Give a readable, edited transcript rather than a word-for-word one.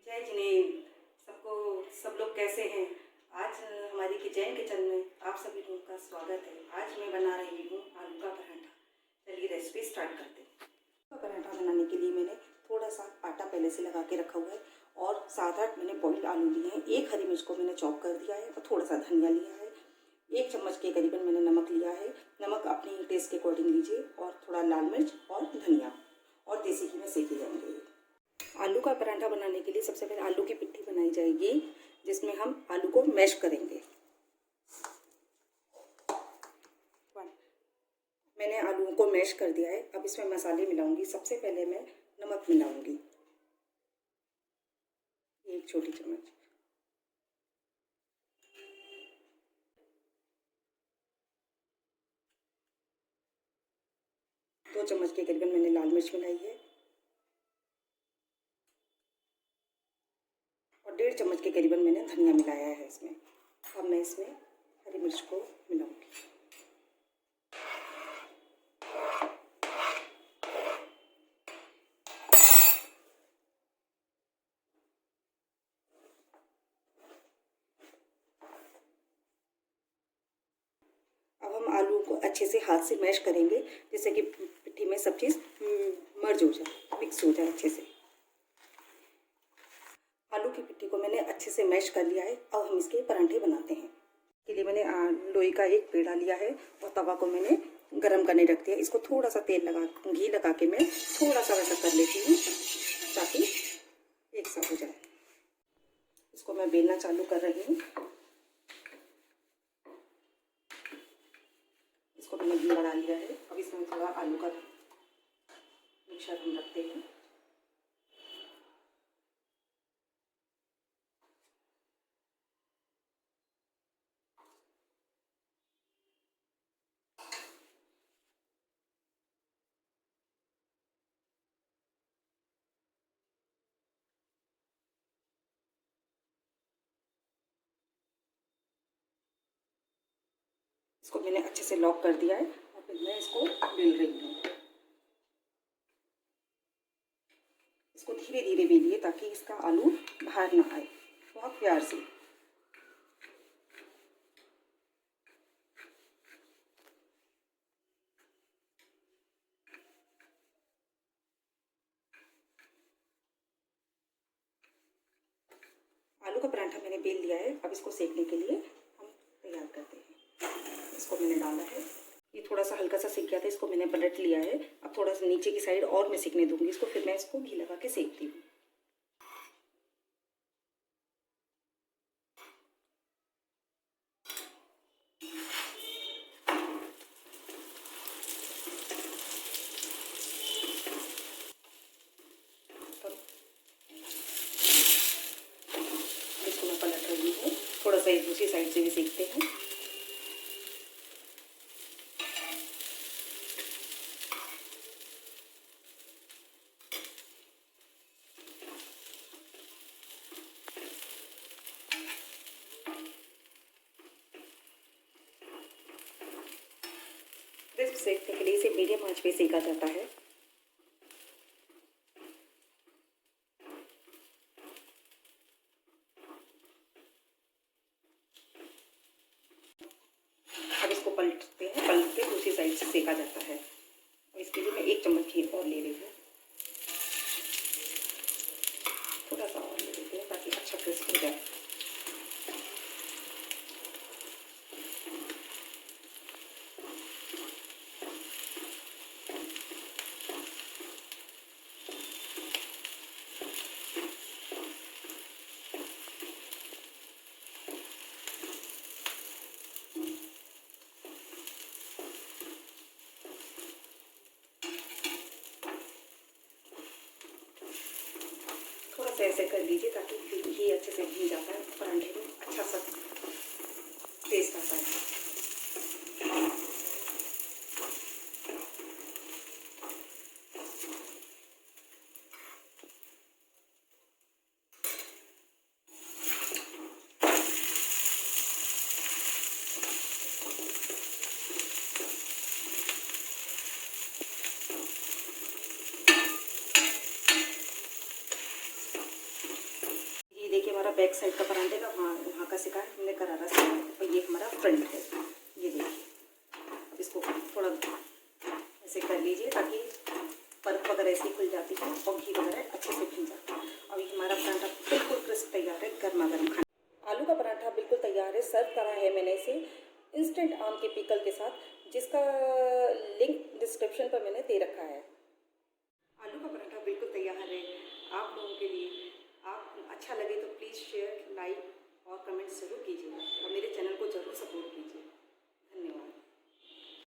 जय जिनेम। सबको सब लोग कैसे हैं। आज हमारी किचन में आप सभी लोगों का स्वागत है। आज मैं बना रही हूँ आलू का पराठा। चलिए रेसिपी स्टार्ट करते हैं। आलू का पराठा बनाने के लिए मैंने थोड़ा सा आटा पहले से लगा के रखा हुआ है और 7-8 मैंने बॉइल्ड आलू लिए हैं। एक हरी मिर्च को मैंने चॉप कर दिया है और थोड़ा सा धनिया लिया है। 1 चम्मच के करीबन मैंने नमक लिया है। नमक अपनी टेस्ट के अकॉर्डिंग लीजिए और थोड़ा लाल मिर्च और धनिया और देसी घी में सेके जाएंगे। आलू का पराठा बनाने के लिए सबसे पहले आलू की पिट्ठी बनाई जाएगी, जिसमें हम आलू को मैश करेंगे। मैंने आलूओं को मैश कर दिया है। अब इसमें मसाले मिलाऊंगी। सबसे पहले मैं नमक मिलाऊंगी, 1 छोटी चम्मच। दो चम्मच के करीबन मैंने लाल मिर्च मिलाई है और 1.5 चम्मच के करीबन मैंने धनिया मिलाया है इसमें। अब मैं इसमें हरी मिर्च को मिलाऊंगी। अब हम आलू को अच्छे से हाथ से मैश करेंगे, जिससे कि पिट्ठी में सब चीज़ मर्ज हो जाए, मिक्स हो जाए अच्छे से। आलू की पिट्ठी को मैंने अच्छे से मैश कर लिया है। अब हम इसके परांठे बनाते हैं। इसके लिए मैंने लोई का एक पेड़ा लिया है और तवा को मैंने गरम करने रख दिया। इसको थोड़ा सा घी लगा के मैं थोड़ा सा वैसा कर लेती हूँ ताकि एक साथ हो जाए। इसको मैं बेलना चालू कर रही हूँ। इसको मैंने घी लगा लिया है। अब इसमें थोड़ा आलू का मिक्सचर हम रखते हैं। इसको मैंने अच्छे से लॉक कर दिया है और फिर मैं इसको बेल रही हूँ। इसको धीरे धीरे बेलिए ताकि इसका आलू बाहर ना आए, बहुत प्यार से। आलू का पराठा मैंने बेल लिया है। अब इसको सेकने के लिए हम तैयार करते हैं। इसको मैंने डाला है। ये थोड़ा सा हल्का सा सीख गया था, इसको मैंने पलट लिया है। अब थोड़ा सा नीचे की साइड और मैं सीखने दूंगी इसको, फिर मैं इसको घी लगा के सेकती हूँ। इसको मैं पलट रही हूँ। थोड़ा सा दूसरी साइड से भी सीखते हैं। सेकने के लिए इसे मीडियम आंच पे सेका जाता है। अब इसको पलटते हैं। पलट के दूसरी साइड से सेका जाता है। और इसके लिए मैं 1 चम्मच घी और ले रही हूँ। थोड़ा सा और ले लेते हैं ताकि अच्छा क्रिस्प हो जाए। ऐसे कर लीजिए ताकि घी अच्छे से भून जाता है। पराठे में अच्छा सा टेस्ट आता है। हमारा बैक साइड का परांठे का वहाँ का सिका हमने करारा सिका, और ये हमारा फ्रंट है। ये देखिए, अब इसको थोड़ा ऐसे कर लीजिए ताकि परत वगैरह ऐसे खुल जाती है और घी वगैरह अच्छे से भुन जाता है। अब ये हमारा परांठा बिल्कुल क्रिस्प तैयार है, गर्मा गर्म खाना। आलू का पराठा बिल्कुल तैयार है, सर्व करा है मैंने इसे इंस्टेंट आम के पिकल के साथ, जिसका लिंक डिस्क्रिप्शन पर मैंने दे रखा है। आलू का पराठा बिल्कुल तैयार है आप लोगों के लिए। आप अच्छा लगे तो प्लीज़ शेयर, लाइक और कमेंट ज़रूर कीजिएगा, और मेरे